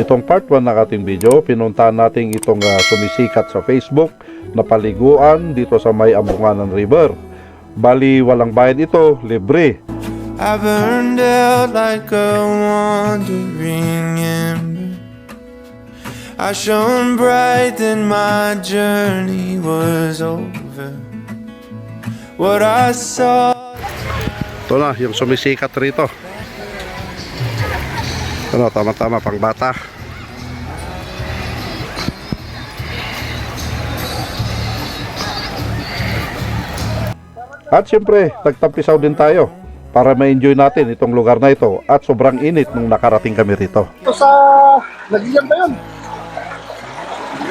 Itong part 1 ng ating video, pinuntahan natin itong sumisikat sa Facebook na paliguan dito sa may Ambunganan River. Bali, walang bayad ito, libre. I burned out like a wandering ember. I shone bright then my journey was over. What I saw. Ito na, yung sumisikat rito. Ano, tama-tama, pang bata. At syempre, nagtampisaw din tayo para ma-enjoy natin itong lugar na ito. At sobrang init nung nakarating kami rito. Ito sa Nagiyam ba yun?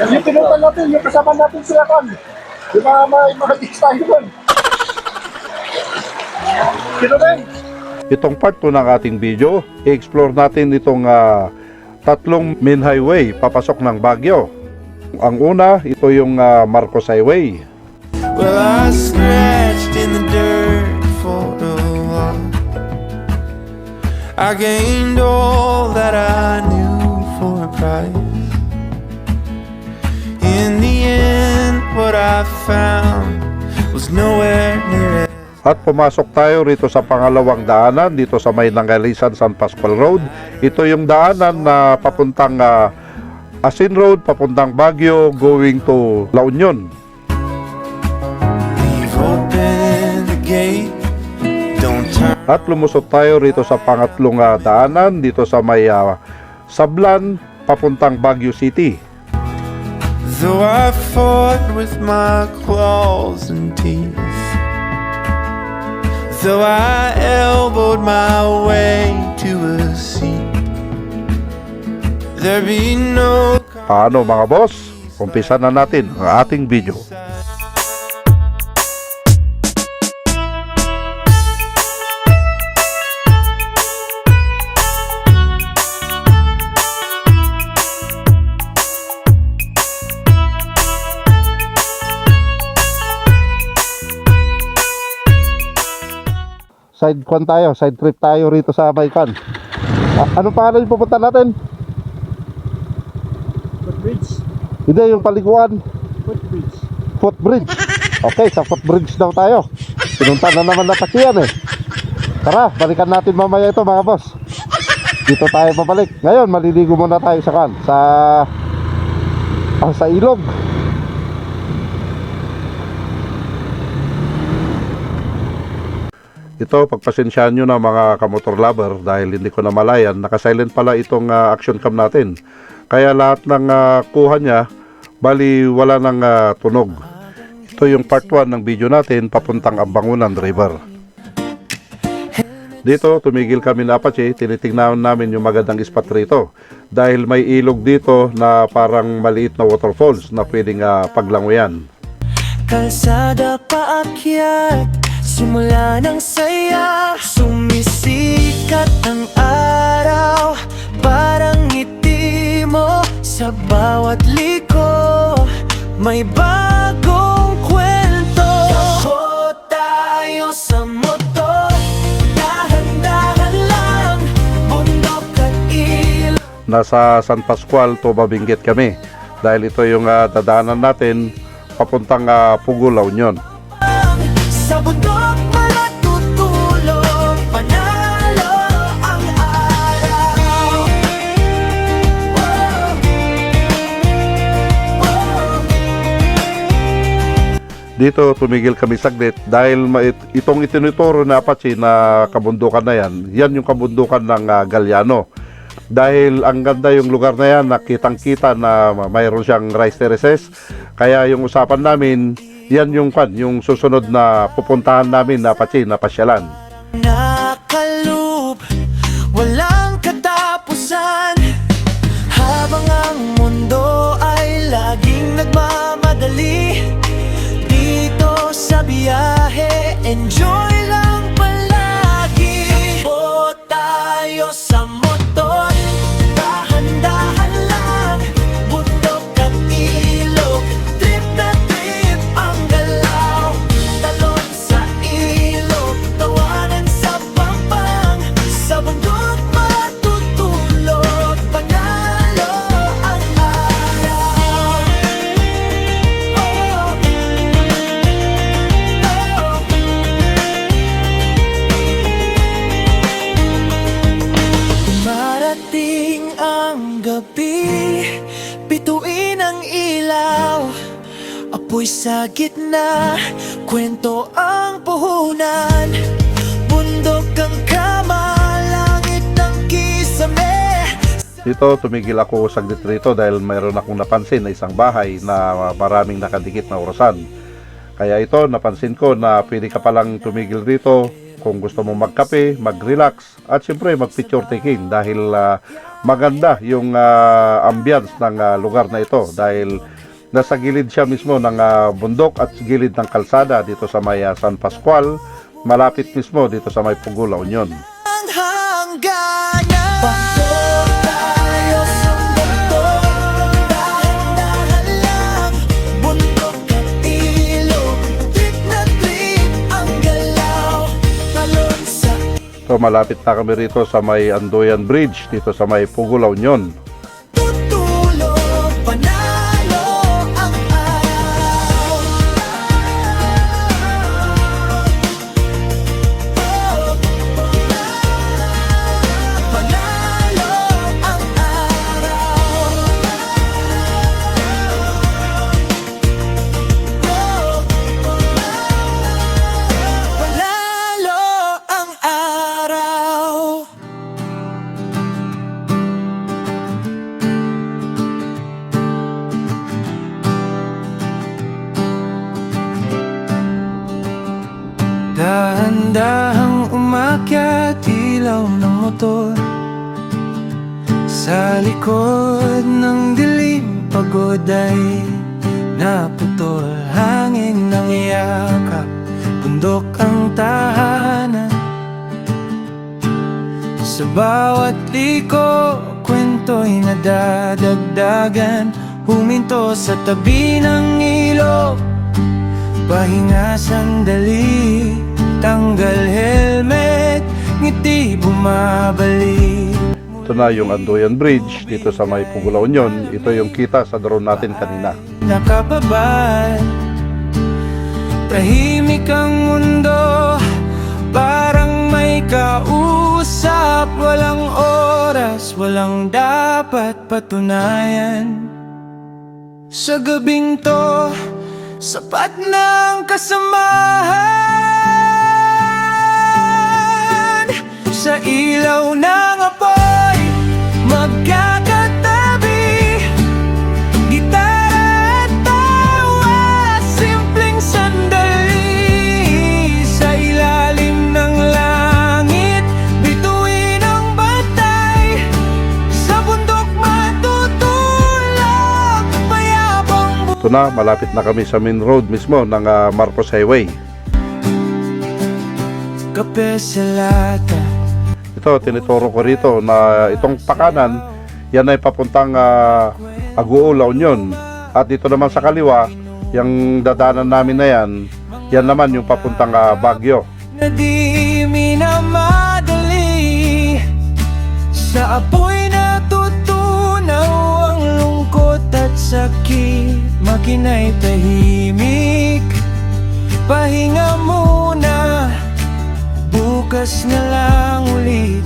Yung pinutan natin, yung kasama natin sila kan. Di ba may mga gigs tayo doon? Pinutan. Itong part 2 ng ating video, i-explore natin itong tatlong main highway papasok ng Baguio. Ang una, ito yung Marcos Highway. Well, I scratched in the dirt for a while. I gained all that I knew for a price. In the end, what I found was nowhere near it. At pumasok tayo rito sa pangalawang daanan dito sa may Nangalisan San Pascual Road. Ito yung daanan na papuntang Asin Road, papuntang Baguio, going to La Union. Leave open the gate, don't turn. At lumusot tayo rito sa pangatlong daanan dito sa may Sablan, papuntang Baguio City. Though I fought with my claws and teeth, though I elbowed my way to a seat, there be no. Paano mga boss? Umpisa na natin ang ating video. Side kwan tayo, side trip tayo rito sa Baykan. Ano pangalan yung pupunta natin? Footbridge. Hindi, yung paliguan. Footbridge. Footbridge. Okay, sa footbridge daw tayo. Pinunta na naman na pasiyan eh. Tara, balikan natin mamaya ito mga boss. Dito tayo babalik. Ngayon, maliligo muna tayo sa kan. Sa ilog. Ito, pagpasensyahan nyo na mga kamotor lover dahil hindi ko na malayan, nakasilent pala itong action cam natin. Kaya lahat ng kuha niya, bali wala nang tunog. Ito yung part 1 ng video natin papuntang Ambunganan River. Dito, tumigil kami na Apache, tinitingnan namin yung magandang spot rito. Dahil may ilog dito na parang maliit na waterfalls na pwedeng paglangoyan. Kalsada paakyat, simula ng saya, sumisikat ang araw, parang ngiti mo sa bawat liko, may bagong kwento. Takbo tayo sa motor, dahan-dahan lang, bundok at ilog. Nasa San Pascual to Babinggit kami dahil ito yung dadaanan natin papuntang Pugo, La Union. Sa bundok malatutulog, panalo ang araw. Dito tumigil kami saglit dahil itong itinuturo na Apache na kabundukan na yan yung kabundukan ng Galiano. Dahil ang ganda yung lugar na yan, nakitang-kita na mayroon siyang rice terraces. Kaya yung usapan namin, yan yung susunod na pupuntahan namin na Apache na pasyalan. Nakaloop, walang katapusan, habang ang mundo ay laging nagmamadali. Dito sa biyahe, enjoy lang palagi. Takbo tayo sa motor, dahan-dahan lang, bundok at ilog, trip na trip ang galaw, talon sa ilog, tawanan sa pampang, sa bundok matutulog. Darating ang gabi, bituin ang ilaw, apoy sa gitna, kwento ang puhunan. Bundok ang kama, langit ang kisame. Dito tumigil ako saglit rito dahil mayroon akong napansin na isang bahay na maraming nakadikit na orasan. Kaya ito napansin ko na pwede ka palang tumigil rito kung gusto mo magkape, mag-relax at siyempre mag-picture taking dahil maganda yung ambience ng lugar na ito dahil nasa gilid siya mismo ng bundok at gilid ng kalsada dito sa may San Pascual, malapit mismo dito sa may Pugo, La Union. Ang hangganan, pasok tayo sa bundok, dahan-dahan lang, bundok at ilog, trip na trip ang galaw, talon sa So malapit na kami rito sa may Andoyan Bridge dito sa may Pugo, La Union. tutulog, panalo ang araw. Panalo ang araw. Panalo ang araw. Dahan-dahang umakyat, ilaw ng motor sa likod ng dilim, pagod ay naputol. Hangin ng yakap, bundok ang tahanan. Sa bawat liko, kwento'y nadadagdagan. Huminto sa tabi ng ilog, pahinga sandali, tanggal helmet, ngiti bumabalik. Ito na yung Andoyan Bridge dito sa may Pugo, La Union. Ito yung kita sa drone natin kanina. Nakababad, tahimik ang mundo, parang may kausap. Walang oras, walang dapat patunayan. Sa gabing to, sapat ng kasamahan. Sa ilaw ng apoy, magkakatabi, gitara at tawa, simpleng sandali. Sa ilalim ng langit, bituin ang batay, sa bundok matutulog, mayabang Ito na, malapit na kami sa main road mismo ng Marcos Highway. kape sa lata. Ito, tinituro ko rito na itong pakanan, yan ay papuntang Aguo, La Union. At dito naman sa kaliwa, yung dadanan namin na yan, yan naman yung papuntang Baguio. Na di minamadali, sa apoy natutunaw ang lungkot at sakit. Makina'y tahimik, pahinga muna, bukas na lang ulit.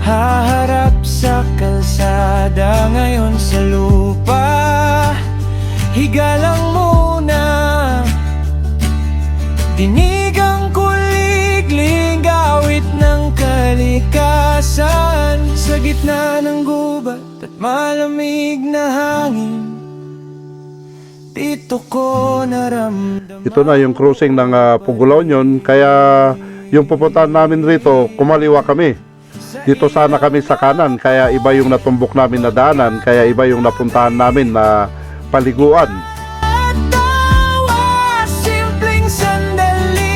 Haharap sa kalsada, ngayon sa lupa, higa lang muna. Dinig ang kuligling, gawit ng kalikasan, sa gitna ng gubat at malamig na hangin, dito ko naramdaman. Ito na yung cruising ng Pugo, La Union, kaya yung pupuntahan namin rito, kumaliwa kami. Dito sana kami sa kanan, kaya iba yung natumbok namin na daanan, kaya iba yung napuntahan namin na paliguan. At tawa, simpleng sandali,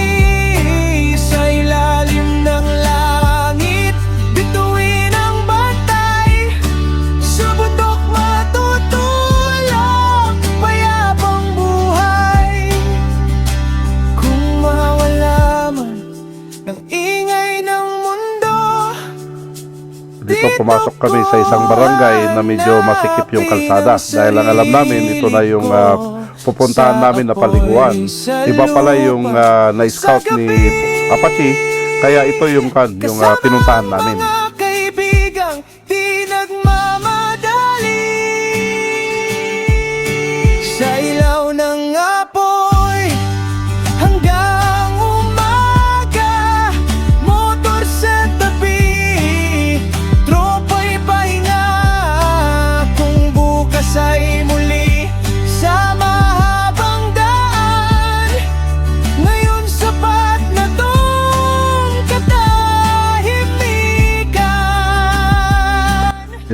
sa ilalim ng langit, bituin ang batay, sa bundok matutulog, mayabang buhay. Kung mawala man ng ingay ng mundo, Dito pumasok kami sa isang barangay na medyo masikip yung kalsada dahil ang alam namin ito na yung pupuntahan namin na paliguan. Iba pala yung na-scout ni Apache, kaya ito yung pinuntahan namin. Mga kaibigang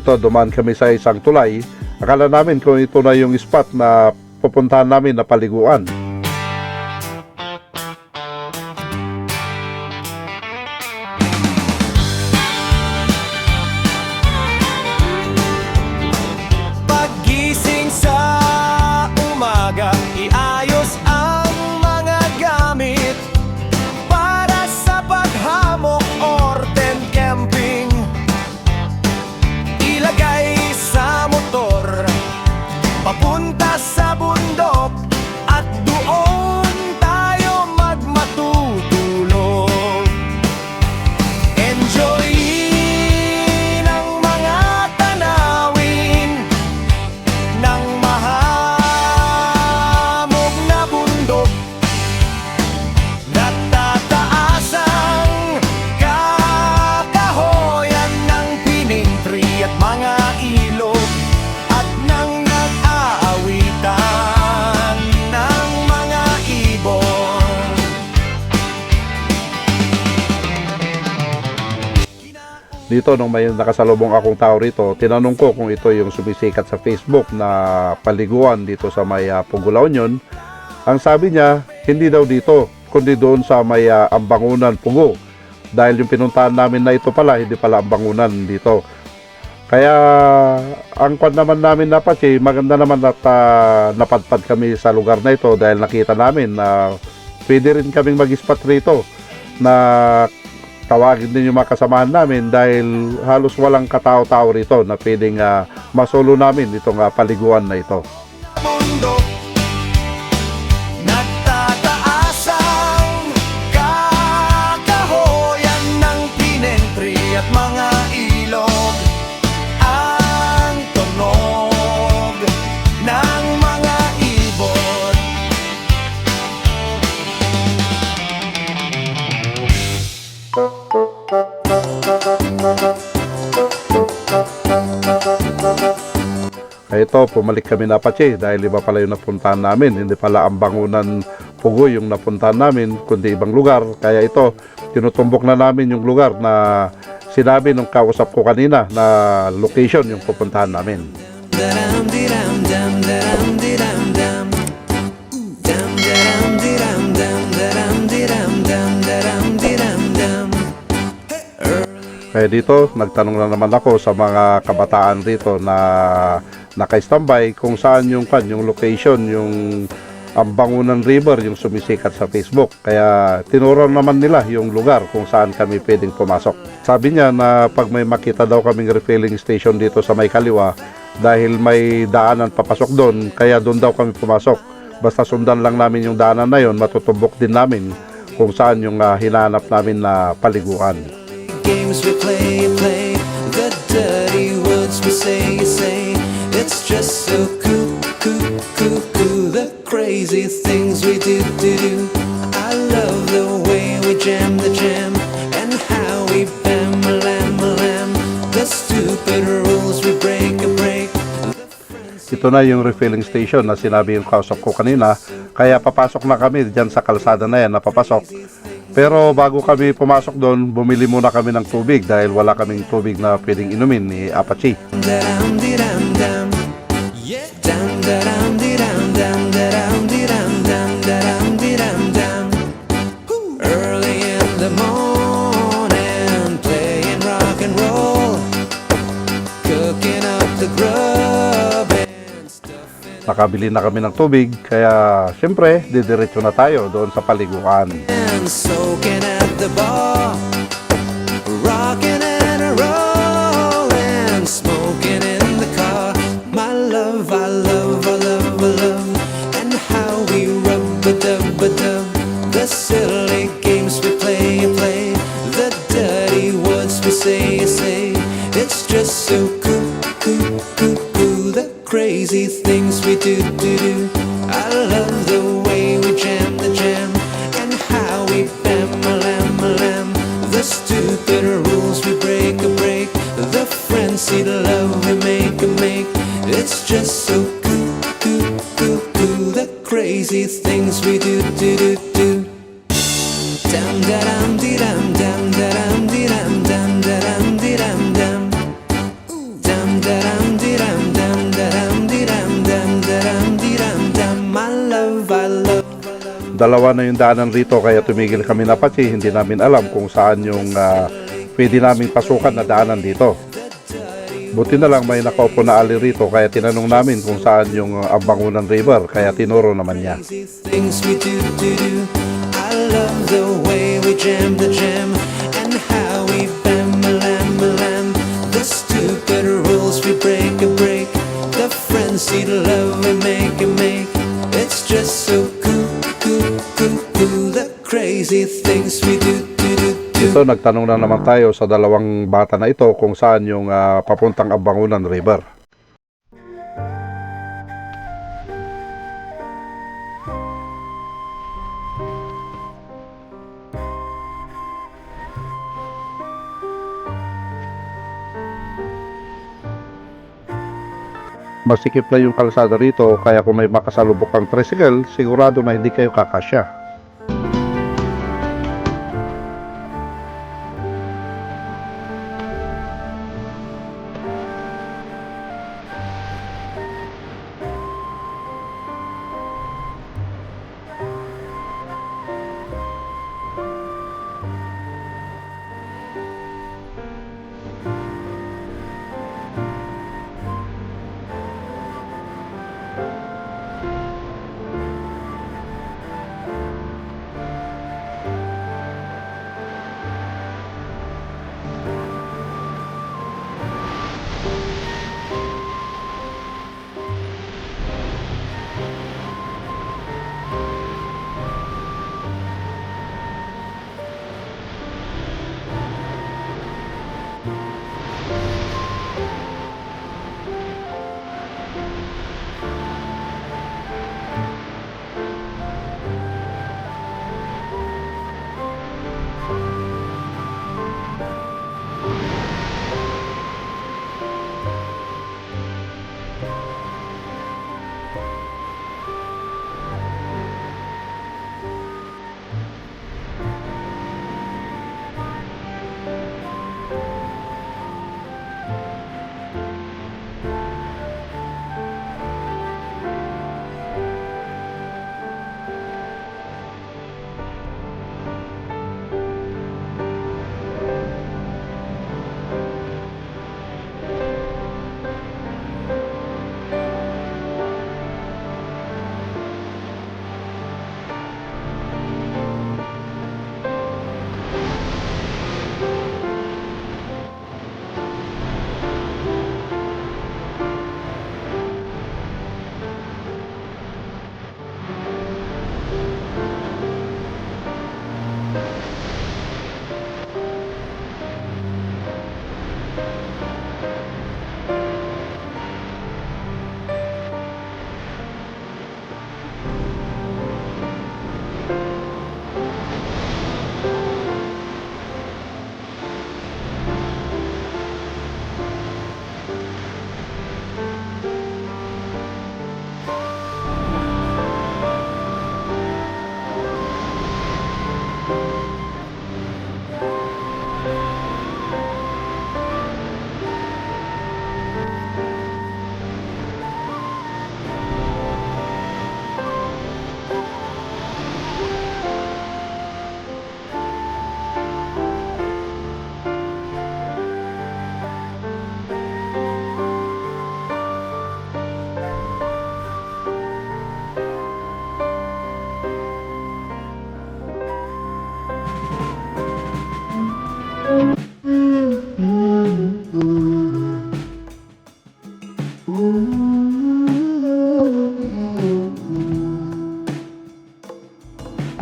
dito, dumaan kami sa isang tulay. Akala namin kung ito na yung spot na pupuntahan namin na paliguan. Paggising sa umaga, iayos ang mga gamit para sa paghamok or tent camping. Ilagay sa motor, papunta sa bundok, at doon tayo magmatutulog. Enjoyin ang mga tanawin ng mahamog na bundok. Natataas ang kakahoyan ng pinintri at mga ilog, at nang nag-aawitan ng mga ibon. Dito, nung may nakasalubong akong tao rito, tinanong ko kung ito yung sumisikat sa Facebook na paliguan dito sa may Pugo, La Union. Ang sabi niya, hindi daw dito, kundi doon sa may Ambangunan, Pugo. Dahil yung pinuntahan namin na ito pala, hindi pala Ambangunan dito. Kaya ang kwan naman namin na Apache, maganda naman at napadpad kami sa lugar na ito dahil nakita namin na pwede rin kaming mag-spot rito na tawagin din yung mga kasamahan namin dahil halos walang katao-tao rito na pwedeng masolo namin itong paliguan na ito. Bundok, nagtataas ang kakahoyan ng pinentri at mga ilog, ang tunog ng mga ibon. Kaya ito, pumalik kami na Apache dahil iba pala yung napuntahan namin. Hindi pala Ambangunan, Pugo yung napuntahan namin, kundi ibang lugar. Kaya ito, tinutumbok na namin yung lugar na sinabi nung kausap ko kanina na location yung pupuntahan namin. Daram diram dam daram diram dam dam daram diram dam daram diram dam daram diram dam. Kaya dito, nagtanong na naman ako sa mga kabataan rito na naka-standby kung saan yung location, yung Ambangunan River, yung sumisikat sa Facebook. Kaya tinuro naman nila yung lugar kung saan kami pwedeng pumasok. Sabi niya na pag may makita daw kaming refilling station dito sa may kaliwa, dahil may daanan papasok doon, kaya doon daw kami pumasok. Basta sundan lang namin yung daanan na yon, matutubok din namin kung saan yung hinahanap namin na paliguan. Games we play, the dirty words we say, it's just so cool, the crazy things we do. I love the way we jam the jam, and how we bam, the stupid rules we break. Ito na yung refilling station na sinabi yung kausap ko kanina, kaya papasok na kami dyan sa kalsada na yan na papasok. Pero bago kami pumasok doon, bumili muna kami ng tubig dahil wala kaming tubig na pwedeng inumin ni Apache. Daram diram dam, yeah. Dam daram diram dam daram diram dam daram diram dam. Early in the morning, playing rock and roll, cooking up the grub and stuffing Nakabili na kami ng tubig, kaya siyempre, didiretso na tayo doon sa paliguan. and soaking at the bar, rocking and rolling, smoking in the car. My love, I love, I love, I love, and how we rub-a-dub-a-dub, the silly games we play, the dirty words we say, it's just so cool, the crazy things we do. I love the way we jam the jam, and how we bam, the stupid rules we break, the frenzied love we make. It's just so cool, the crazy things we do. Dam daram diram dam daram diram dam daram diram dam. Dam dalawa na yung daanan rito kaya tumigil kami na Apache. Hindi namin alam kung saan yung pwede naming pasukan na daanan dito. Buti na lang may nakaupo na ali rito kaya tinanong namin kung saan yung Abangunan River kaya tinuro naman niya. Things we do. I love the way we jam the jam and how we bam lam. The stupid rules we break. The frenzied love we make. It's just so cool. The crazy things we do. Ito, nagtanong na naman tayo sa dalawang bata na ito kung saan yung papuntang Abangunan River. Masikip na yung kalsada rito kaya kung may makasalubok kang tricycle, sigurado na hindi kayo kakasya.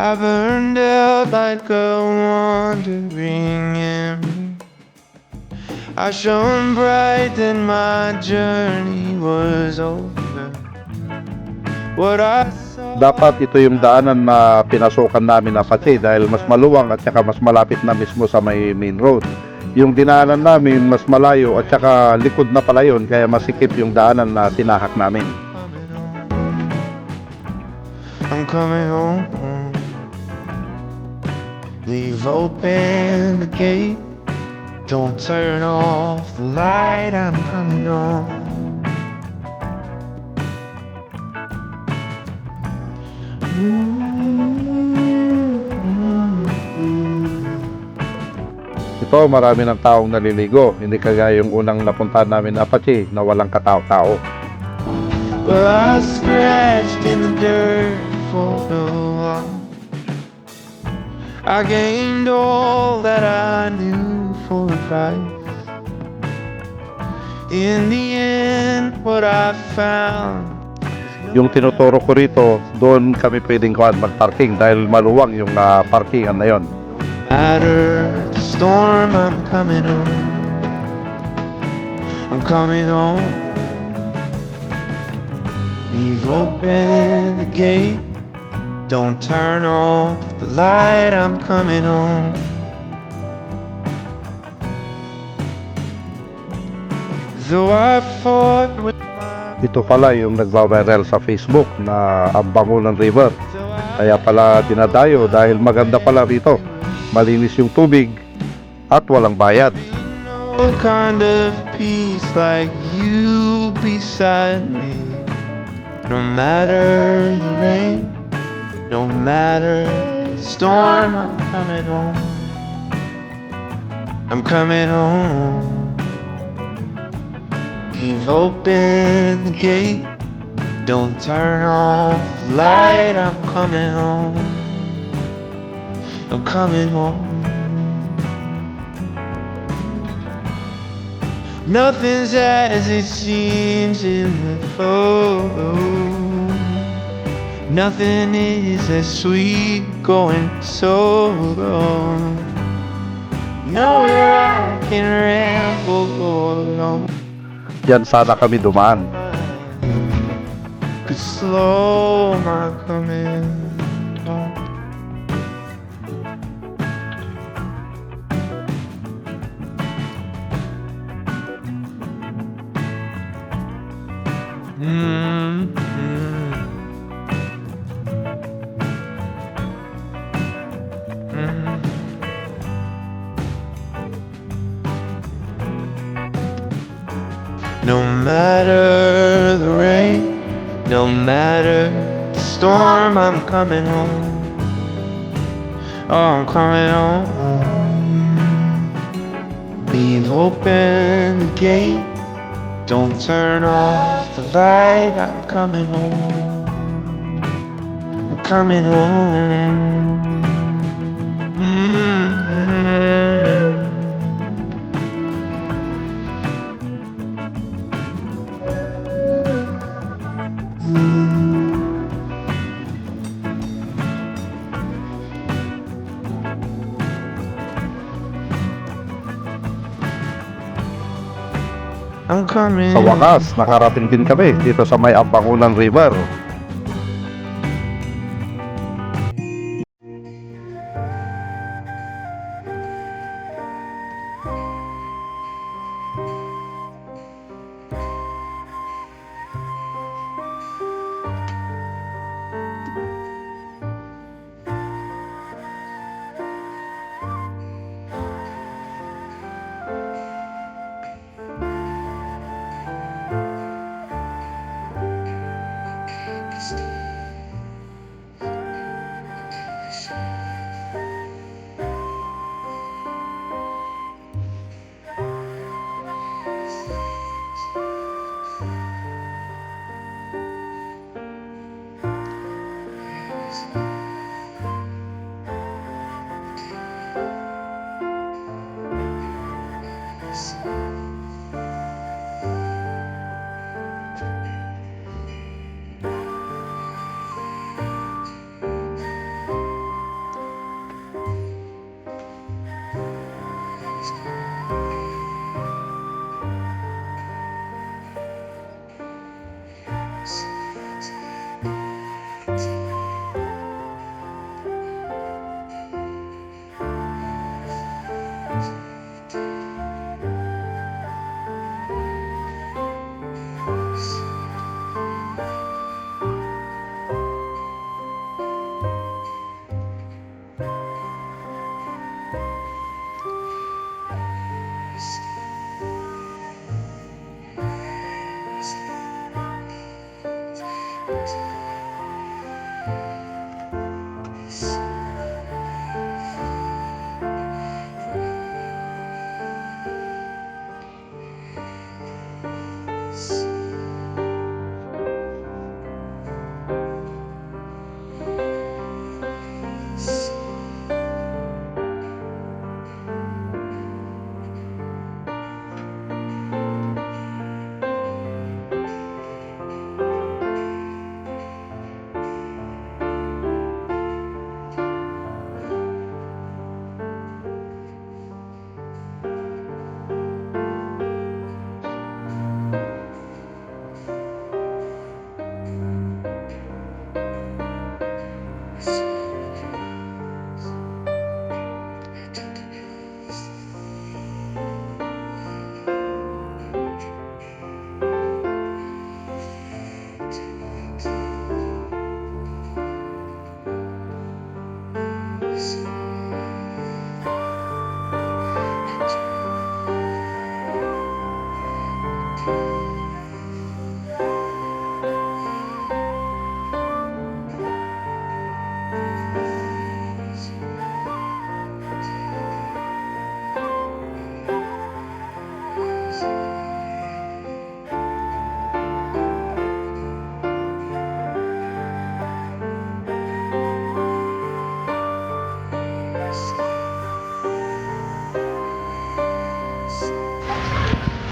I burned out like a wandering ember. I shone bright, then my journey was over. What I saw. Dapat ito yung daanan na pinasukan namin na Apache dahil mas maluwang at saka mas malapit na mismo sa may main road. Yung dinaanan namin mas malayo at saka likod na pala yun kaya masikip yung daanan na tinahak namin. I'm coming home. Leave open the gate. Don't turn off the light. I'm coming home. Ooh. Dito marami ng taong naliligo, hindi kagaya yung unang napuntahan namin na Apache na walang katao-tao. Well, I scratched in the dirt for a while. I gained all that I knew for a price. In the end, what I found. Yung tinuturo ko rito, doon kami pwedeng mag-parking dahil maluwang yung parkingan na yon. Matter the storm, I'm coming home. I'm coming home. Leave open the gate. Don't turn off the light. I'm coming home. Though I fought with my Ito pala yung nagba-viral sa Facebook na ang bango ng river. Kaya pala dinadayo dahil maganda pala rito. Malinis yung tubig at walang bayad. no kind of peace like you beside me. No matter the rain, no matter the storm, I'm coming home. I'm coming home. Leave open the gate. Don't turn off the light. I'm coming home. I'm coming home. Nothing's as it seems in the photo. Nothing is as sweet going solo. Nowhere I can ramble alone. Diyan sana kami dumaan. Could slow my coming home. No matter the rain, no matter the storm, I'm coming home. Oh, I'm coming home. Leave open the gate. Don't turn off the light. I'm coming home. I'm coming home. I'm coming. Sa wakas, nakarating din kami dito sa may Ambangunan River.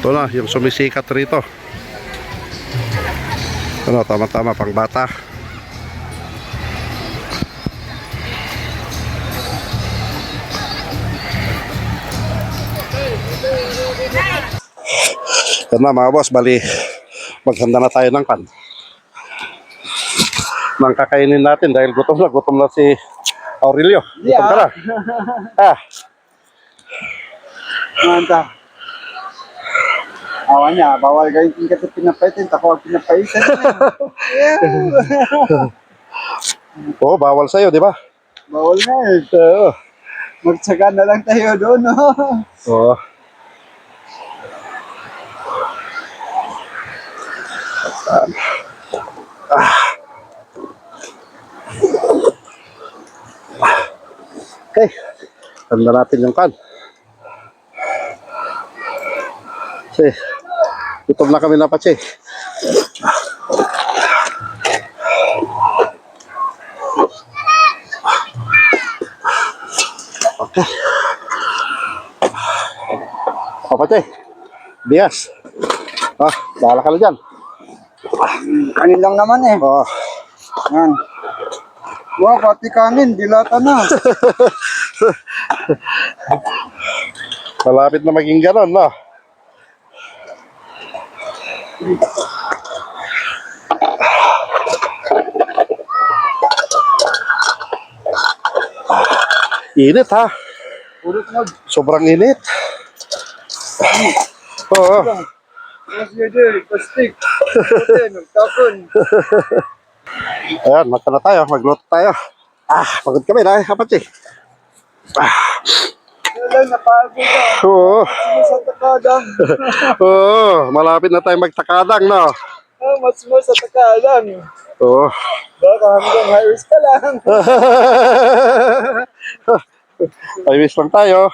Ito na, yung sumisikat rito. Ano, tama-tama pang bata. Yan na mga boss, bali maghanda na tayo ng pan. Nang kakainin natin dahil gutom na si Aurelio. Gutom ka na. Ah, Manta. Awan niya, bawal gawin tingkat sa pinapaitin, tako ang pinapaitin. oh, bawal sa'yo, di ba? Bawal na eh. Oo. Magtsaga na lang tayo doon, no? Oo. Okay, tanda natin yung kan. Kasi, gutom na kami na Pache. Okay. O Pache, bias. Ah, bahala ka na dyan. Kanin lang naman eh. Oh. Yan. Wow, pati kanin, dilata na. Malapit na maging ganon, no? Init, ha? Urot mo. Sobrang init. Oo. Mas yun, plastic. Puti, nagtapon. Ayan, magka na tayo, magluto tayo. Ah, pagod kami na, Apache. Wala, napagod na. Oo. Mas sa takadang. Oo, malapit na tayo magtakadang, no? Mas sa takadang. Oo. Baka hanggang highways ka lang. Ayos lang tayo.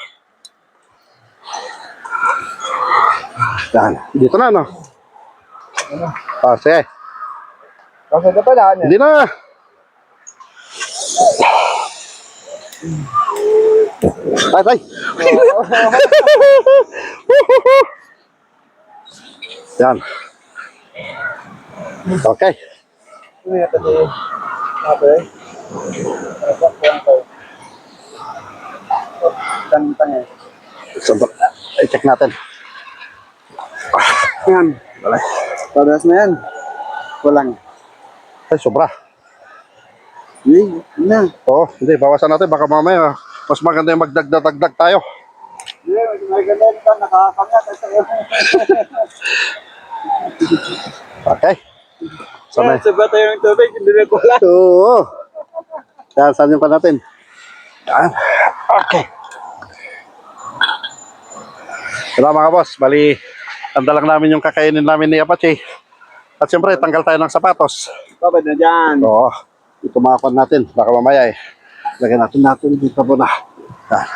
Yan, dito na, no? Ah, sige. Kasi na pala, ano? Hindi na. Ay, ay. Yan. Okay. Hindi na pati. Okay. Tantang eh. Sandok. I-check natin. Yan. Wala. Padas na yan. Walang. Ay, sobra. Hindi, na. Oo, hindi. Bawasan natin. Baka mamaya, mas maganda yung magdagdag tayo. Hindi, may ganun ka. Nakakakamya. Okay. Sanay. Sa bata yung tubig, hindi na ko lang. Oo. Yan, saan yung pa natin? Yan. Okay. Wala mga boss, bali, tanda lang namin yung kakainin namin ni Apache. At siyempre, tanggal tayo ng sapatos. Babad na dyan. Oo. Ito mga natin, baka mamaya eh. Lagyan natin dito muna. Yan.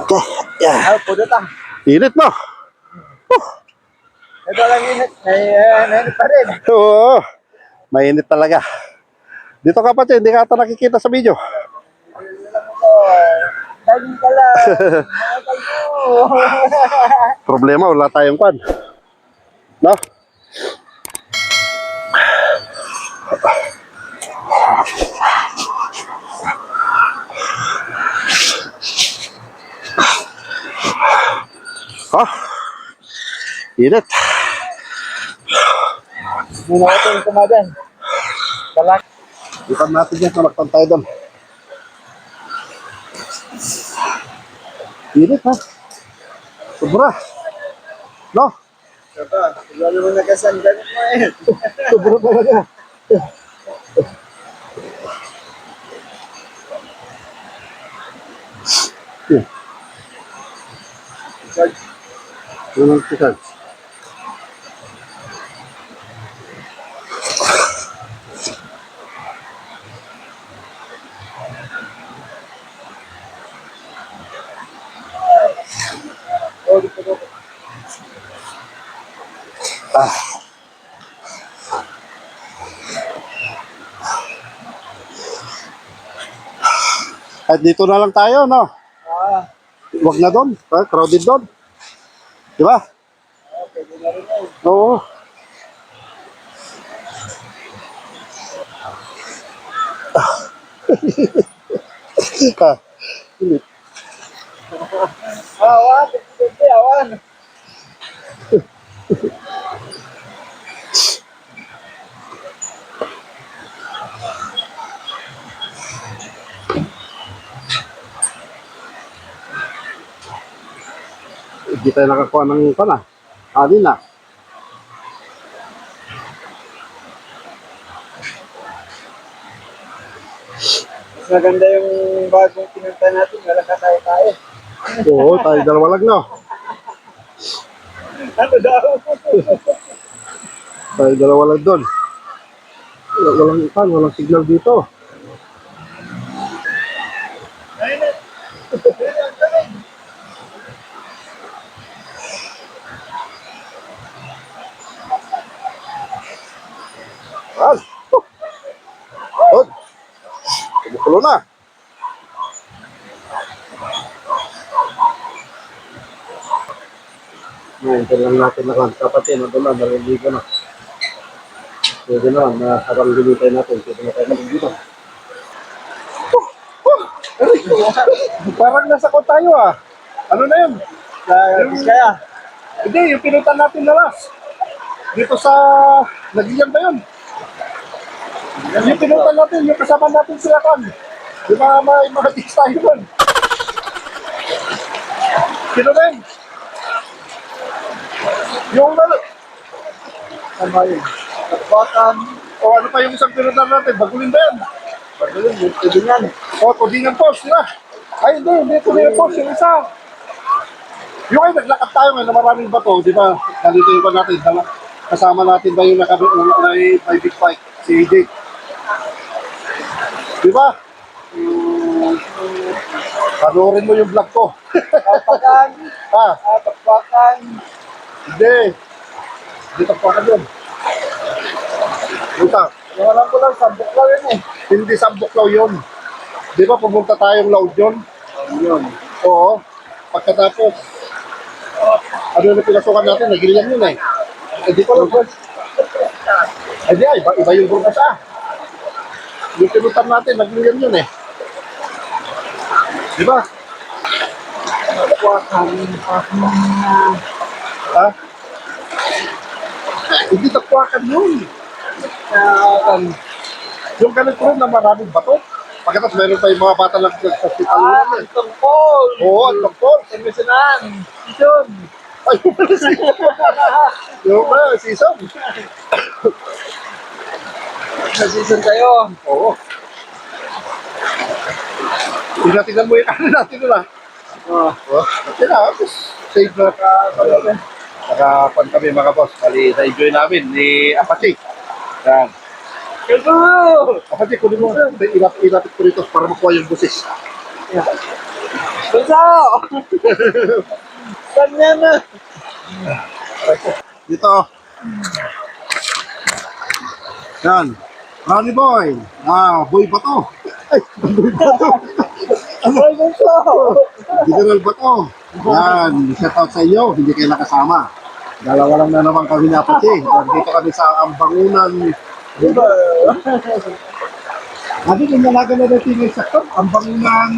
Okay. Yan. Ah, pudot ah. Init no? Ito lang init. Mainit pa rin. Oo. Mainit talaga. Dito ka Apache, hindi ka ata nakikita sa video. Daging ka lang. Mga kayo. Problema, wala tayong kwan. No? Oh, init. Muna ko yung kumagan. Kalak. Ikan natin yan, malakpan tayo doon. Init ha? Sobra. No? Ito, lalo mo nakasan. Ganit mo eh. Sobra talaga. Yun ang chicken. At dito na lang tayo, no? Huwag na doon. Crowded doon. Di ba? Oo. Ah, init. Hindi tayo nakakuha ng pana. Alin na. Mas maganda yung bagong pinunta natin, wala ka tayo. Oo, tayo dalawa lang, no? Ano daw? Tayo dalawa lang doon. Walang pan, walang signal dito. Ah! Oh! Kumukulo na. Ngayon, lang natin na lang. Kapatid, nandun na, naliligo na. Pwede na, harang gulitay natin. Pwede na tayo naliligo. Parang nasa ko tayo ah. Ano na yun? Kaya, Hindi, yung pinutan natin na last. Dito sa... Nagiyam ba yun? Yung pinutan natin, yung kasama natin sila kan. Yung mga tips tayo doon. Sino na yun? Yung ano? Ano ba yun? bakang, O ano pa yung isang pinutan natin? Bagulin ba yan? pagulong, yung tubingan. O, Tubingan Falls, di ba? Ay, hindi Tubingan Falls, yung isa. Yung ay, naglakad tayo ngayon na maraming bato, di ba? Nalito yung ba natin, kasama natin ba yung may big bike, si AJ? Di ba? Panoorin mo yung vlog ko. Papakan, Ha? papakan. Hindi. Hindi pa ka doon. Buta. Yung alam ko lang, sambok lang yun eh. Hindi Sambuklaw yun. Di ba pumunta tayong Laod yun? Yun. Oo. Pagkatapos, ano na pinasukan natin, nagilian yun eh. Eh di ko lang. Eh di iba yung burgas ah. Yung pinutan natin, nagilian yun eh. Di ba? Ha? Hindi takwakan yun. Yung ganito rin na maraming bato. Pagkatapos meron pa yung mga bata lang sa hospital. Antong Paul. Oo, ang tungkol. Komisyonan. Yun. Ay, yung pala si... Yung pala, season. Nasisan kayo. Oo. Tingnan mo yung ano natin nila. Oh. Okay na, save na ka. Nakapan kami mga boss. Bali, na-enjoy namin ni Apache. Yan. Hello! Apache, kunin mo. Ilapit ko rito para makuha yung busis. Bunso! Saan yan na? Dito. Yan. Ronnie Boy. Boy ba to? Ay, boy ba to? Ay, bunso! General ba to? Yan. Shout out sa iyo. Hindi kayo nakasama. Dalawa lang na naman kami na Apache. Dito kami sa Ambangunan. Diba? Adi, kung nalaga na natin yung sakto, Ambangunan.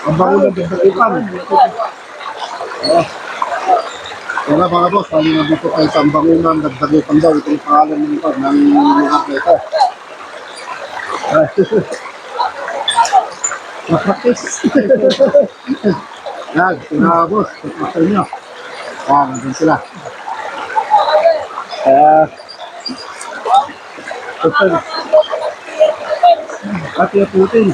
Ambangunan ng Bagipan. Wala mga boss, pali na dito tayo sa Ambangunan, Nagdagipan daw. Ito yung pangalan ng lugar na ito. Makakis. Yan, mga boss, ito nyo. Nandun sila. Putin.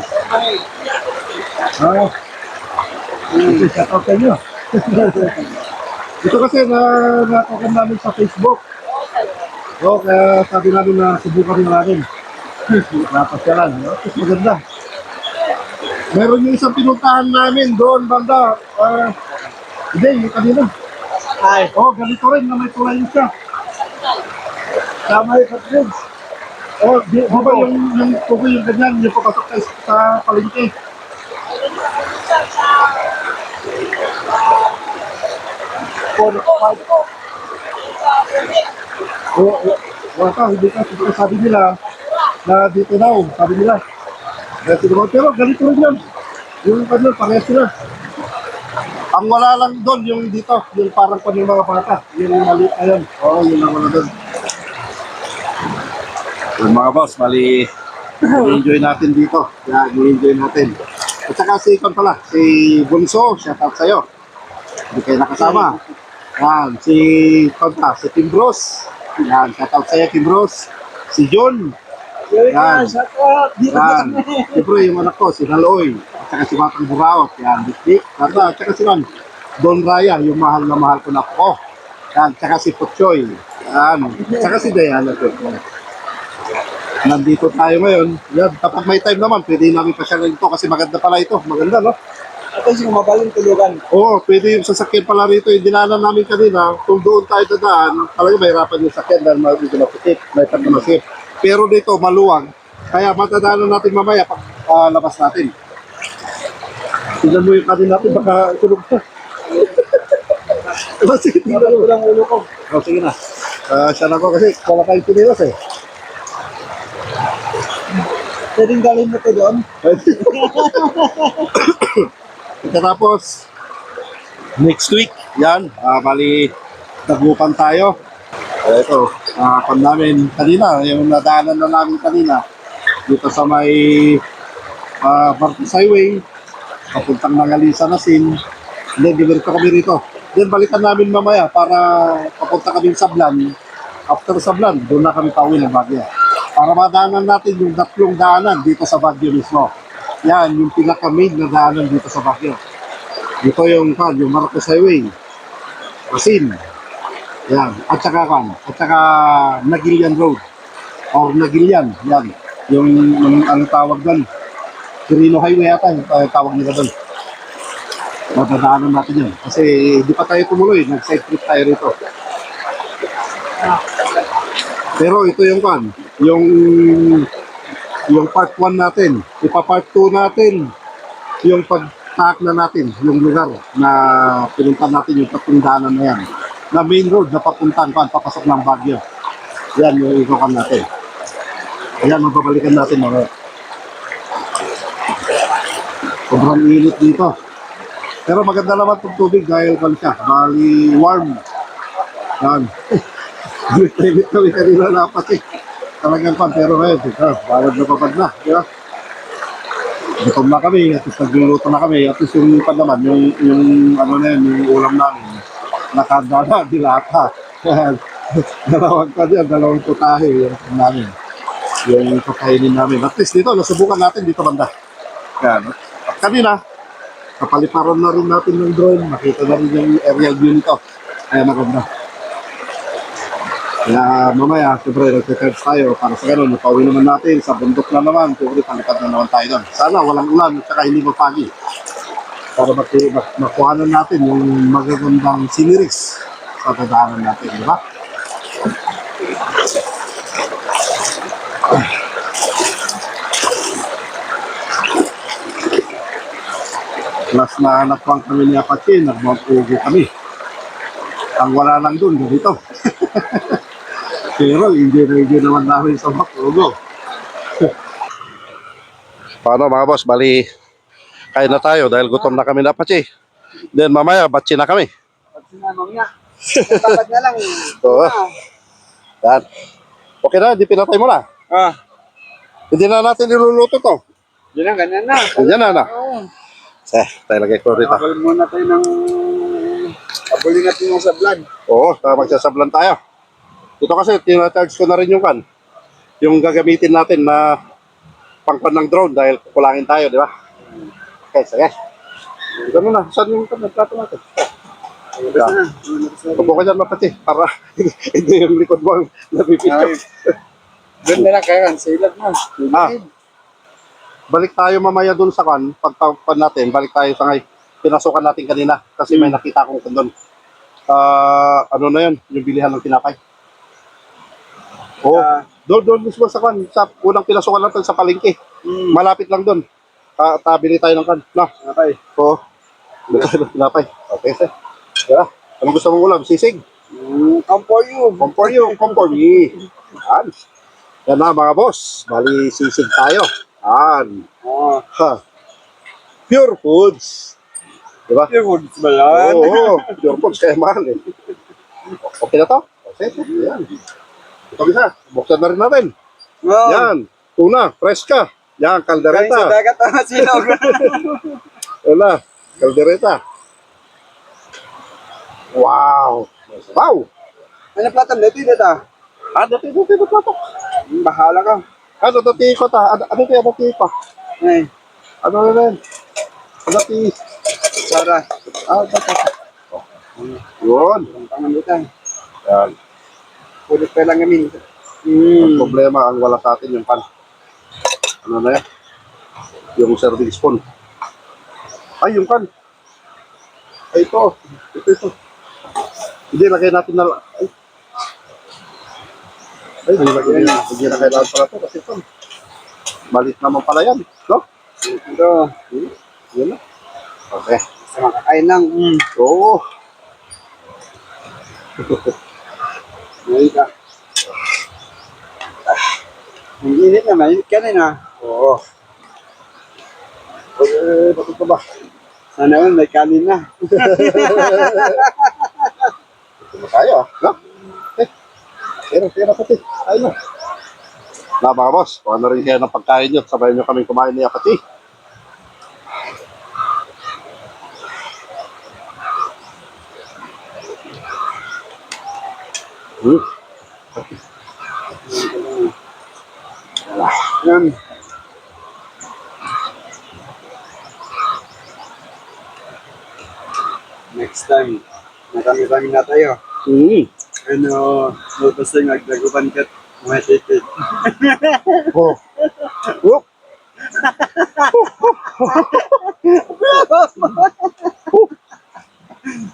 Shout out sa inyo. Ito kasi natokan namin sa Facebook. O, kaya sabi namin na subukan na namin. Napasyalan. Tapos maganda. Meron yung isang pinuntahan namin doon, banda. Hindi, yung kanina. Ay, Ganito rin na may tulay siya. tama yung Patrick. Di ba yung tukoy yung ganyan, yung papasok sa palengke. Hindi ka, sabi nila na dito daw, sabi nila. Pero ganito rin yan. Yung kanil, parehas sila. Ang wala lang doon, yung dito, yung parang pa yung mga bata. Yung mali, ayun. Yun lang wala doon. Yung mga boss, mali, i-enjoy natin dito. Yan, i-enjoy natin. At saka si Kon pala, si Bunso, shout out sa'yo. Hindi kayo nakasama. Yan, si Konta, si Tim Bros. Yan, shout out sa'yo, Tim Bros. Si John. Yan. Shout out. Dito Yan. Siyempre, yung anak ko, si Naloy. At saka si Batang Buraot. Yan, Dikdik. At saka si Don Raya, yung mahal na mahal ko na po. Yan, at saka si Potchoy. Yan. At saka si Diana. Nandito tayo ngayon. Yan, kapag may time naman, pwede namin pasyalan ito kasi maganda pala ito. Maganda, no? At yung mabaling tulugan. Oo, pwede yung sasakyan pala rito. Yung dinanan namin kanina, kung doon tayo dadaan, talaga mahirapan yung sakyan dahil medyo maputik, may pagkamasip. Pero dito, maluwag. Kaya matadaanan natin mamaya pag labas natin. Tignan mo yung kanina natin, baka tulog na. Sige, tignan mo. Walang ulo ko. Sige na. Siya na ko kasi wala tayong pinilas eh. Pwedeng galing mo to doon. Tapos, next week, yan, bali, nagupan tayo. Ito, pan namin kanina, yung nadaanan na namin kanina, dito sa may Marcos Highway, papuntang Nangalisa na Sin, then diberto kami rito. Then balikan namin mamaya para papunta kami sa Sablan. After Sablan, doon na kami pauwi ng Baguio. Para madaanan natin yung tatlong daanan dito sa Baguio mismo. Yan, yung pinaka-main na daanan dito sa Baguio. Dito yung Marcos Highway, Asin. Yan, at saka Nagilian Road. Or Nagilian, yan. Yung ang tawag doon, Quirino Highway ata, yung tawag nila doon. Madadaanan natin yun. Kasi di pa tayo tumuloy, nag-side trip tayo rito. Pero ito yung yung part 1 natin, ipa-part 2 natin, yung pag-tack na natin, yung lugar na pinuntan natin yung tatlong daanan na yan. Na main road na papuntan papasok ng Baguio. Yan yung ikukan natin. Ayan, mababalikan natin mga. Sobrang init dito. Pero maganda naman itong tubig dahil siya, bali warm. Yan. Init kami kanina napat eh. Talagang pero ngayon, bawad na papad na. Diba? Gutom na kami, at least nagluluto na kami. At least yung naman, yung ano na yun, yung ulam namin, nakadala, dilata. Dalawang putahe yung namin. Yung kakainin namin. At least dito, nasubukan natin dito banda. Yan. At kanina, kapaliparan na rin natin ng drone. Makita na rin yung aerial view nito. Kaya maganda. Kaya mamaya, siyempre, nag-charge tayo para sa ganun, napauwi naman natin sa bundok na naman, siyempre, palipad na naman tayo doon. Sana walang ulan at saka hindi mapagi para makuhanan natin yung magagandang sceneries sa dadaanan natin, di ba? Plus na napang kami ni Apache, nagmampugo kami. Ang wala lang doon, ganito. Pero hindi naman namin sa Mapugo. Paano mga boss? Bali, kain na tayo dahil gutom na kami na Apache. Then mamaya, batsi na kami. Pag sinamang nga. Tapad na lang. Oo. Yan. Okay na, di pinatay mo na. Hindi na natin niluluto to. Yun lang, ganyan na. Yan na. Oo. Tayo lagay ko rito. Abal muna tayo ng... Abulin natin yung sa vlog. Oo, magsasablan tayo. Ito kasi, tina-charge ko na rin yung gagamitin natin na pangpan ng drone dahil kukulangin tayo, di ba? Okay, sige. Ganun na, saan yung plato natin? Basta na. Upo ka dyan mapati, para hindi yung likod mo ang napipicture. Doon na lang kaya, sa ilag mo. Ah, balik tayo mamaya dun sa kan, pagpapan natin, balik tayo sa ngay, pinasukan natin kanina, kasi may nakita akong kandun. Ano na yun, yung bilihan ng tinapay. Oo, doon mismo sa kan, sa unang pinasukan natin sa palengke. Malapit lang doon. Tabili tayo ng kan. Na, Okay. oo. Bili tayo ng tinapay. Okay, sir. Tara, anong gusto mong ulam? Sisig? Come for you. Come for you, come for me. Yan. Yan na mga boss. Bali, sisig tayo. Yan. Oh, Ha. Pure foods. Diba? yung woods ba yan? Oo, pure foods kaya mahal eh. Okay na to? Okay, yan. Ito isa, buksan na rin natin. Oh, Yan, tuna, fresca. Yan, galing sa kaldereta. dagat ang sinog. Wala, kaldereta. Wow. Wow. Ano platam dito dito? Dito patok. Bahala ka. Ano to tiko ta? Ano tiko? Ay, Ano na rin? Ano ti? Sara. Ito. Yun. Tangan dito. Yan. Pwede pa lang kami. Ang problema, ang wala sa atin yung pan. Ano na yan? Yung serving spoon. Ay, yung pan. Ay, ito. Ito. Hindi, lagay natin na... Hindi na kailangan pala ito kasi ito. Malit naman pala yan. No? Ito. Yun na. Okay. Sa makakain lang. Oo. Ngayon ka. Ang init naman. Init ka rin ha. Oo. Bakit pa ba? Sana naman may kanin na. Ito na tayo ah. No? Tira pati. Ayun na. Na mga boss, kung ano rin kayo ng pagkain nyo, sabayan nyo kaming kumain niya pati. Yan. Next time, marami-rami na tayo. Ano, mapasing nagdagupan ka, mga titit. Oh. Oh.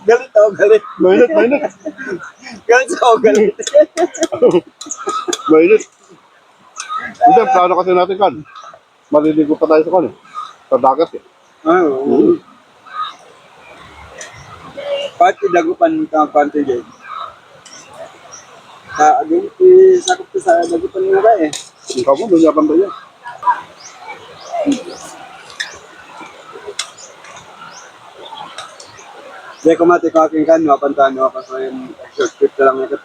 Galit ako, galit. Mainit. Galit ako, galit. Mainit. Hindi, ang plano kasi natin kan. Maliligo pa tayo sa kan eh. Sa dagat eh. Ah, oo. Pati dagupan ka panty dyan. Doon, sakop ko sa dagupan mo ka eh. Ikaw mo, doon yapan tayo. Hindi ko mati ko aking kan, mapantaan mo ako sa yung short trip na lang ito.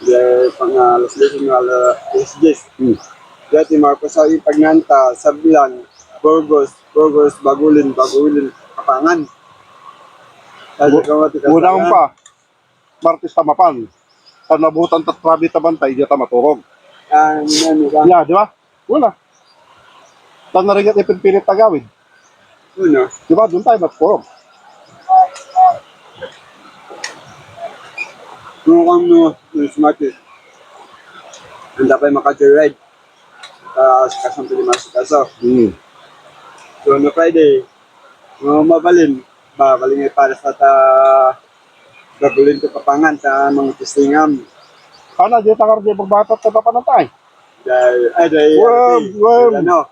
Hindi, pang alas 10, alas 10. Dati Marcos sa Ipagnanta, Sablan, Burgos, Bagulin, Kapangan. Dati ko mati ka Unang pa, Martis Tamapan. Sa nabutan at trabi tabantay, di ta maturog. Ano ka? Yeah, di ba? Wala. Saan na rin yung ipinpilit tagawid? Uno. Di ba? Doon tayo maturog. Kung kami yung smarties. Handa pa yung maka-joyride. Kasampi ni Masikaso. So, no Friday, mabalin. Babalin ay para sa gagulin ko papangan sa mga testingam. Ano, di takar di pagbatat sa papanantay. Dahil, Worm. ano,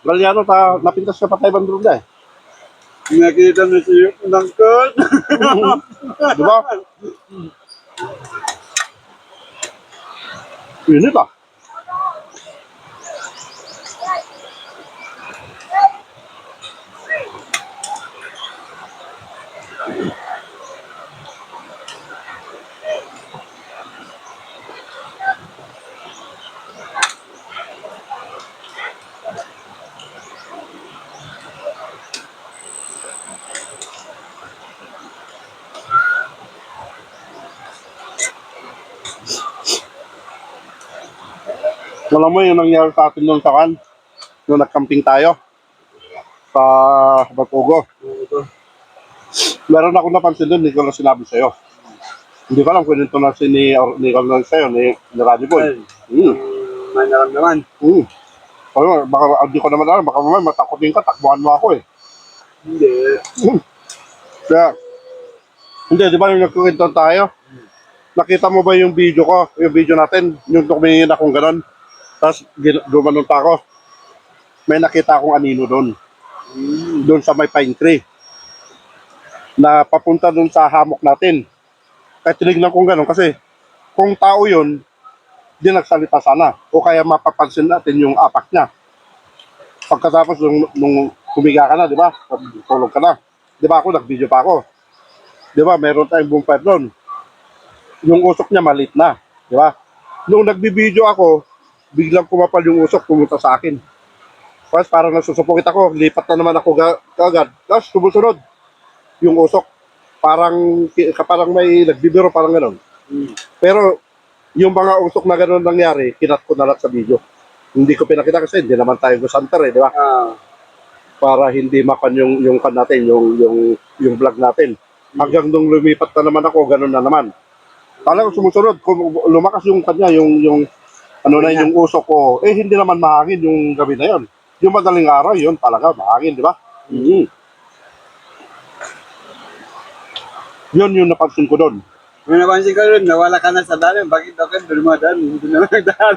Galiano ta, napintas ka patay bandrog na eh. nakita na siya yung nangkot. Di ba? Init ah. Alam mo yung nangyari sa atin nung sakan, nung nagcamping tayo sa Batugo. Ito. Meron ako napansin doon, hindi ko lang sinabi sa'yo. Hindi ko alam kung ito na ni Nicole sa'yo, ni Radyo Boy. May naramdaman. Ayun, baka hindi ko naman alam, baka mamaya matakotin ka, takbuhan mo ako eh. Hindi. Kaya, hindi, di ba yung nagkukwento tayo? Nakita mo ba yung video ko, yung video natin, yung tumingin akong ganon, tapos gumanon pa ako. May nakita akong anino doon. Doon sa may pine tree. Na papunta doon sa hammock natin. Kaya tinignan kong ganon kasi kung tao yun, di nagsalita sana. O kaya mapapansin natin yung apak niya. Pagkatapos nung humiga ka na, di ba? Tulog ka na. Di ba ako, nag-video pa ako. Di ba, meron tayong bonfire doon. Yung usok niya maliit na. Di ba? Nung nagbibideo ako, biglang kumapal yung usok, pumunta sa akin. Tapos parang nasusupukit ako, lipat na naman ako kaagad. Tapos sumusunod yung usok. Parang may nagbibiro, parang gano'n. Pero yung mga usok na gano'n nangyari, kinat ko na lang sa video. Hindi ko pinakita kasi hindi naman tayo gusanter eh, di ba? Para hindi makan yung kan natin, yung vlog natin. Hanggang nung lumipat na naman ako, gano'n na naman. Talagang sumusunod, kung lumakas yung kanya, yung ano na yung usok ko, eh hindi naman mahangin yung gabi na yon. Yung madaling araw, yun talaga mahangin, di ba? Yun yung napansin ko doon. May napansin ka rin, nawala ka na sa daan. Bakit ako doon mo daan? Hindi na nagdaan.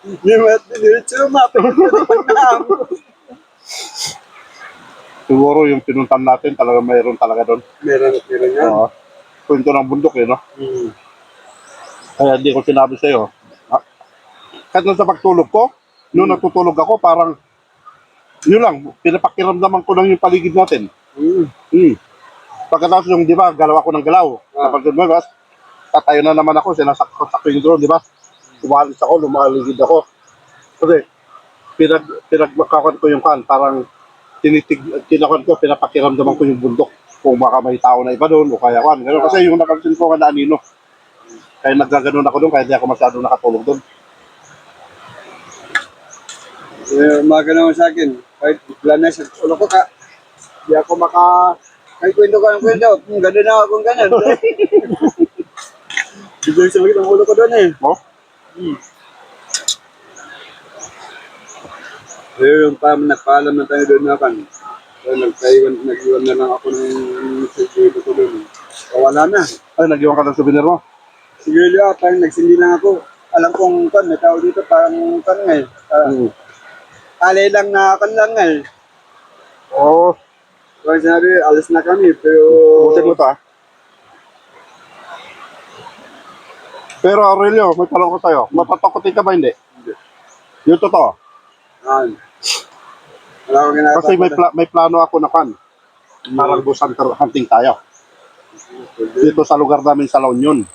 Hindi mo Siguro yung pinuntan natin, talaga mayroon talaga doon. Meron yan. Oo. Kwento ng bundok eh, no? Kaya hindi ko sinabi sa'yo. Kahit nung sa pagtulog ko, nung natutulog ako, parang, yun lang, pinapakiramdaman ko lang yung paligid natin. Pagkatapos yung, di ba, galaw ako ng galaw. Kapag mo, bas, tatayo na naman ako, sinasakot yung drone, di ba? Umalis ako, lumaligid ako. Kasi, pinagmakakan ko yung kan, parang, tinakan ko, pinapakiramdaman ko yung bundok. Kung baka may tao na iba doon, o kaya kan. Ganun. Kasi yung napansin ko na anino. Kaya naggaganon ako doon, kaya di ako masyado nakatulog doon. Umaga naman sa akin. Kahit wala na sa ulo ko ka. Di ako kahit kwento ka ng kwento. Gano'n na akong gano'n. Biglang sumakit ang ulo ko doon eh. Oh? Pero yung nagpaalam na tayo doon na kan. So, nag-iwan na lang ako ng sentito ko doon. So, wala na. Ay, nag-iwan ka ng souvenir mo? Siguro parang nagsindi lang ako. Alam kong may tao dito parang nga eh. Alay lang na lang eh. Oo. Kaya sinabi, alas na kami, pero... Butin mo to ah. Pero Aurelio, may tanong ko sa'yo. Matatakotin ka ba hindi? Hindi. Yung totoo. Wala akong ginagawa. Kasi may plano ako na kan. Parang busan hunting tayo. Dito sa lugar namin sa La Union.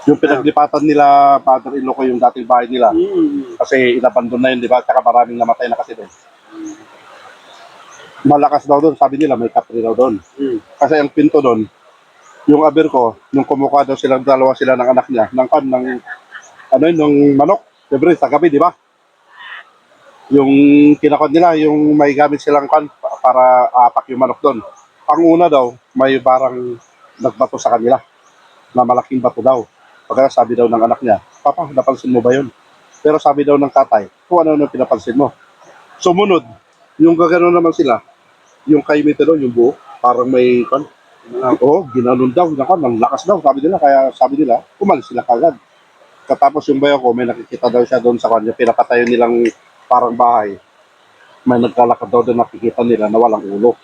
Yung pinaglipatan nila, father-in-law ko yung dating bahay nila. Kasi inabandon na yun, di ba? Tsaka maraming namatay na kasi doon. Malakas daw doon, sabi nila, may kapri daw doon. Kasi ang pinto doon, yung aber ko, nung kumukuha daw silang dalawa sila ng anak niya, ng manok, siyempre sa gabi, di ba? Yung kinakot nila, yung may gamit silang para apak yung manok doon. Ang una daw, may barang nagbato sa kanila, na malaking bato daw. Pagka sabi daw ng anak niya, Papa, napansin mo ba yun? Pero sabi daw ng tatay, kung ano pinapansin mo. Sumunod, yung gagano naman sila, yung kaimite doon, yung buo, parang may ginanon daw, ang lakas daw, sabi nila, kaya sabi nila, umalis sila kagad. Katapos yung bayo ko, may nakikita daw siya doon sa kanya, pinapatayo nilang parang bahay. May naglalakad daw doon, nakikita nila na walang ulo.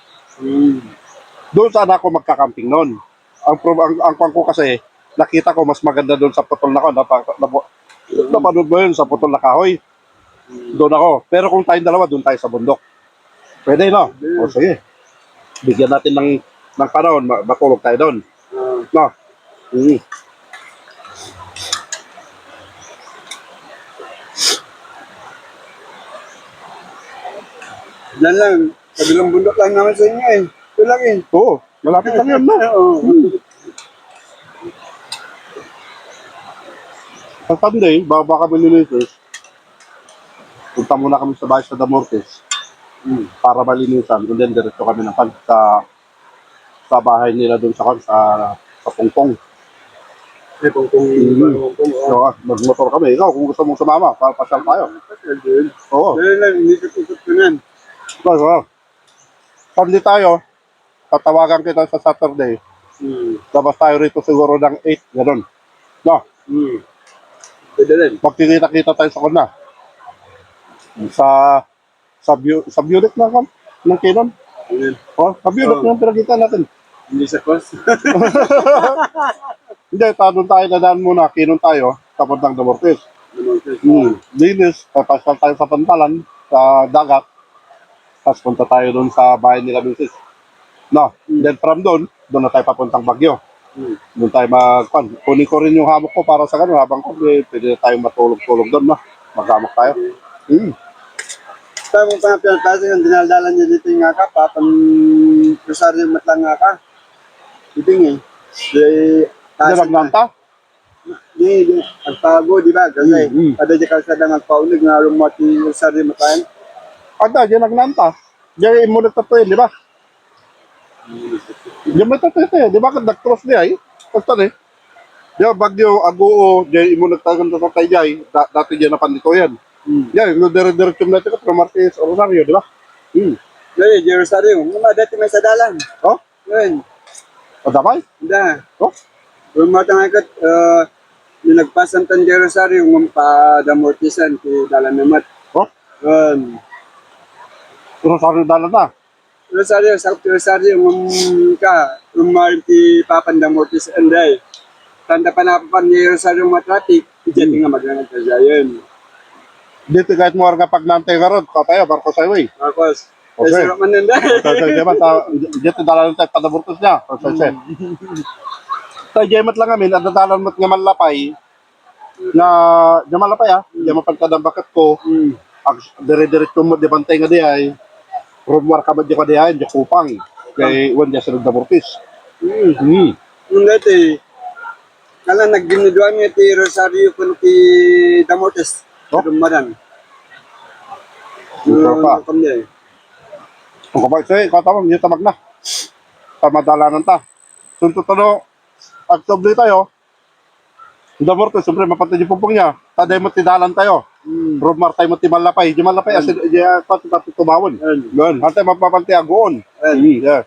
Doon sana ako magkakamping noon. Ang pang ko kasi, nakita ko mas maganda doon sa putol na ko. Napanood mo yun sa putol na kahoy. Doon ako. Pero kung tayong dalawa, doon tayo sa bundok. Pwede, no? O sige. Bigyan natin ng panahon, matulog tayo doon. No? Yan lang. Kabilang bundok lang naman sa inyo eh. Ito lang eh. Oo. Malapit lang yun, no? Sa Sunday, baka kami nilitis. punta muna kami sa bahay sa Damortes para malinisan. And then diretso kami ng sa bahay nila doon sa Pongpong. Ay, kung So, magmotor kami. Ikaw, kung gusto mong sumama, pasyal tayo. Oo. Dahil lang, inikot-ikot ko nan. So, Sunday tayo, tatawagan kita sa Saturday. Labas tayo rito siguro ng 8, gano'n. No, Pwede rin. magkikita-kita tayo sa kuna. Sa Buick na kan, ng Canon. Ayun. Oh, sa Buick na yung pinagkita natin. Hindi sa cross. Hindi, doon tayo dadaan muna, Canon tayo, tapos ng Damortes. Linis, papasyal tayo sa Pantalan, sa dagat. Tapos punta tayo doon sa bahay nila Mrs. No, then from doon na tayo papuntang Baguio. Doon tayo kunin ko rin yung hamok ko para sa ganun, habang pwede na tayong matulog-tulog doon, no? Maghamok tayo. Tama pa nga pinatasa yung dinaldalan niya dito yung nga ka, papang Rosario matlang nga ka. Dito nga eh. Hindi nagnanta? Di, ang pago, di ba? Kasi, kada di kalsada magpaulig nga lumot yung Rosario matlang. Ada, diyan nagnanta. Diyan mo nagtatuyin, di ba? Diyan may tatuyin, di ba? Nag-cross niya eh. Basta eh. Diyan, Baguio, Aguo, diyan mo nagtagan sa Tayjay. Dati diyan na pandito yan. Yan, yung dire-diretso natin ka, Martes o Rosario, di ba? Dali, di Rosario. Mga dati may sadalan. Oh? Yun. O damay? Da. Oh? Lumot ang ikat, yung nagpasantan di Rosario, yung pa-damortisan, kay Dalan Namat. Oh? Rosario dalan na. Rosario, South Rosario, yung Marti Papandamortis Anday. Tanda pa na pa ni Rosario matraffic, ijati nga maglangan ka dyan yun. Dito kahit mo nga pag nantay ka ron, katayo, Barcos Highway. Tapos, Okay. kasi man nanda. Dito dalan tayo, padaburtos niya. Kasi, tayo jemat lang amin, at dalan mo't nga malapay, na, di malapay di mapagkadang bakat ko, dire-diretso mo, di bantay nga di ay, rumwar ka ba di ka di ay, di kupang, kay Juan Diaz Daburtis. Yung dati, kala nagginuduan niya ti Rosario kung ti Damortes. Oh? Rumadan. Ito pa. Kanya eh. Kung kapag sa'yo, katawang, yung tamag na. Tamadalanan ta. Sunto talo, October tayo, Daburtis, siyempre, mapatid yung pupong niya. Taday mo tidalan tayo. Rumar tayo mo timalapay. Di malapay, asin, pati tumawon. Ganun. Hantay mapapanti agoon. Yeah.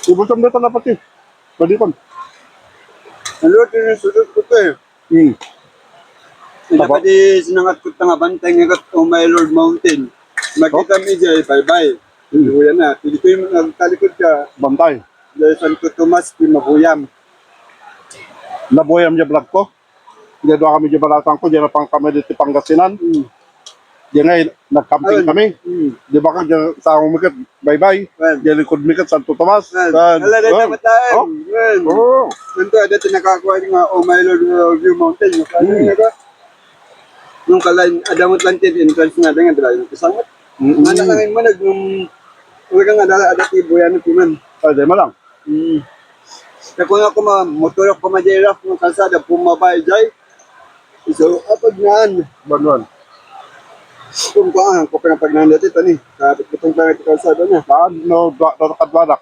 Ibusam dito na pati. Badikon. Naluto yung sudot ko to eh. Dapat sinangat ko nga bantay nga kat o my Lord Mountain. Makita mo dyan, bye-bye. Yan na. Hindi ko yung nagtalikod ka. Bantay. Dahil Santo Tomas, di mabuyam. Naboyam niya vlog ko. Diyan doon kami diyan balatang ko. Diyan na pang kami dito Pangasinan. Diyan ngayon, nag-camping kami. Di ba ka diyan sa akong mikat, bye-bye. Diyan likod mikat, Santo Tomas. Wala na matay. Oh. Nanto, dati nakakuha yung mga Oh My Lord View Mountain. Nung kalain, Adamot Lantid, entrance nga nga dala yung kasangat. Mana langin mo, huwag kang adati, buyan ng piman. Ay, di mo lang. Kaya kung ako motor ako madirap ng kalsada, pumabay dyan. So, apag naan. Banuan. Kung kaan, kung pinapagnahan dati ito ni. Kapit itong pangit kalsada niya. Daan, no, kadwadak.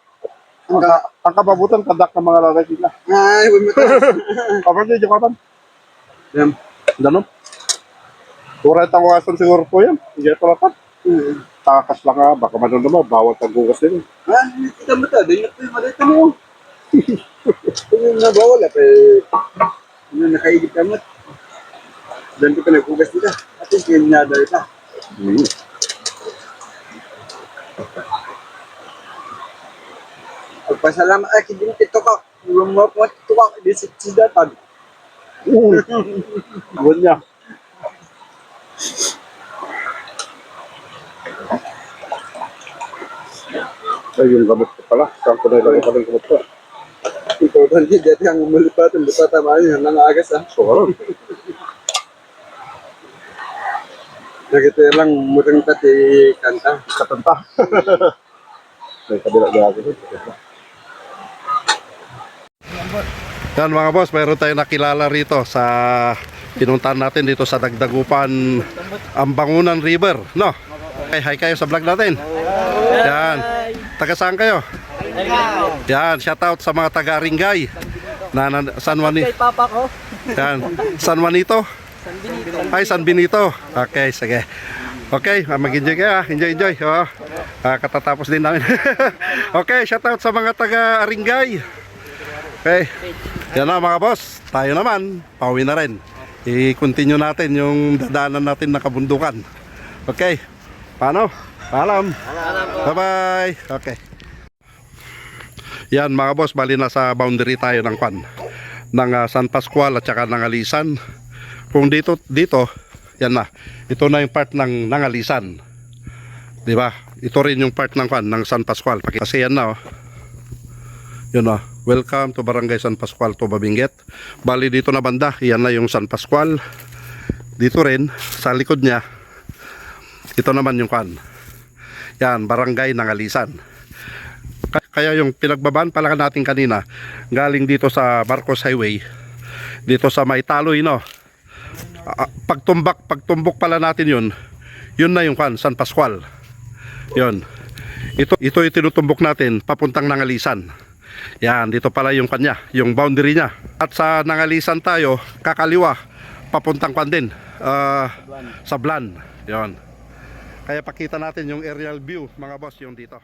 Ang kababutan, kadak ng mga lalaki na. Ay, huwag mo ito. Kapag niyo, Japan. Yan. Ganon. Kuret ang wasan siguro po yan. Hindi ito lapat. Takas lang nga, baka manon naman, bawat ang gugas din. Ah, kita mo ito. Dahil ito yung malita mo. Yung nabawal, yung nakaigit ka mo. Diyan ko pinagkugas nila. At yung kinadal ka. Pagpasalamat, kidin ito ka. Rumok mo ito ka. Disit si datan. Buwan niya. Ay, yung gamot ko pala. Saan ko na ilagay pa ng gamot ko? Important din. Dati ang umulipat. Ang lipat naman yun. Nangagas ha. So, ano? Nagito lang murang tati kanta. Katanta. May kabila-bila ako. Yan mga boss, mayroon tayong nakilala rito sa Pinuntahan natin dito sa Dagdagupan Ambangunan River, no? Okay, hi kayo sa vlog natin. Yan. Taga saan kayo? Yan, shout out sa mga taga Ringay. San Juanito. Papa ko. Yan. San Juanito? Ay, San Benito. Okay, sige. Okay, mag-enjoy kayo. Enjoy. Oh. Katatapos din namin. Okay, shout out sa mga taga Ringay. Okay. Yan na mga boss. Tayo naman. Pauwi na rin. I-continue natin yung dadaanan natin na kabundukan. Okay. Paano? Paalam. Bye-bye. Okay. Yan mga boss, bali na sa boundary tayo ng kwan. Ng San Pascual at saka ng Alisan. Kung dito, yan na. Ito na yung part ng Alisan. 'Di ba? Ito rin yung part ng kwan ng San Pascual. Kasi yan na oh. Yun oh. Welcome to Barangay San Pascual to Babinget. Bali dito na banda, yan na yung San Pascual. Dito rin sa likod niya. Ito naman yung kwan. Yan, Barangay ng Alisan. Kaya yung pinagbabaan pala natin kanina, galing dito sa Marcos Highway, dito sa Maitaloy, no. Pagtumbok pala natin yun na yung kwan, San Pascual. Yun. Ito yung tinutumbok natin papuntang Nangalisan. Yan, dito pala yung kanya, yung boundary niya. At sa Nangalisan tayo, kakaliwa, papuntang kwan din, sa Blan. Yun. Kaya pakita natin yung aerial view, mga boss, yung dito.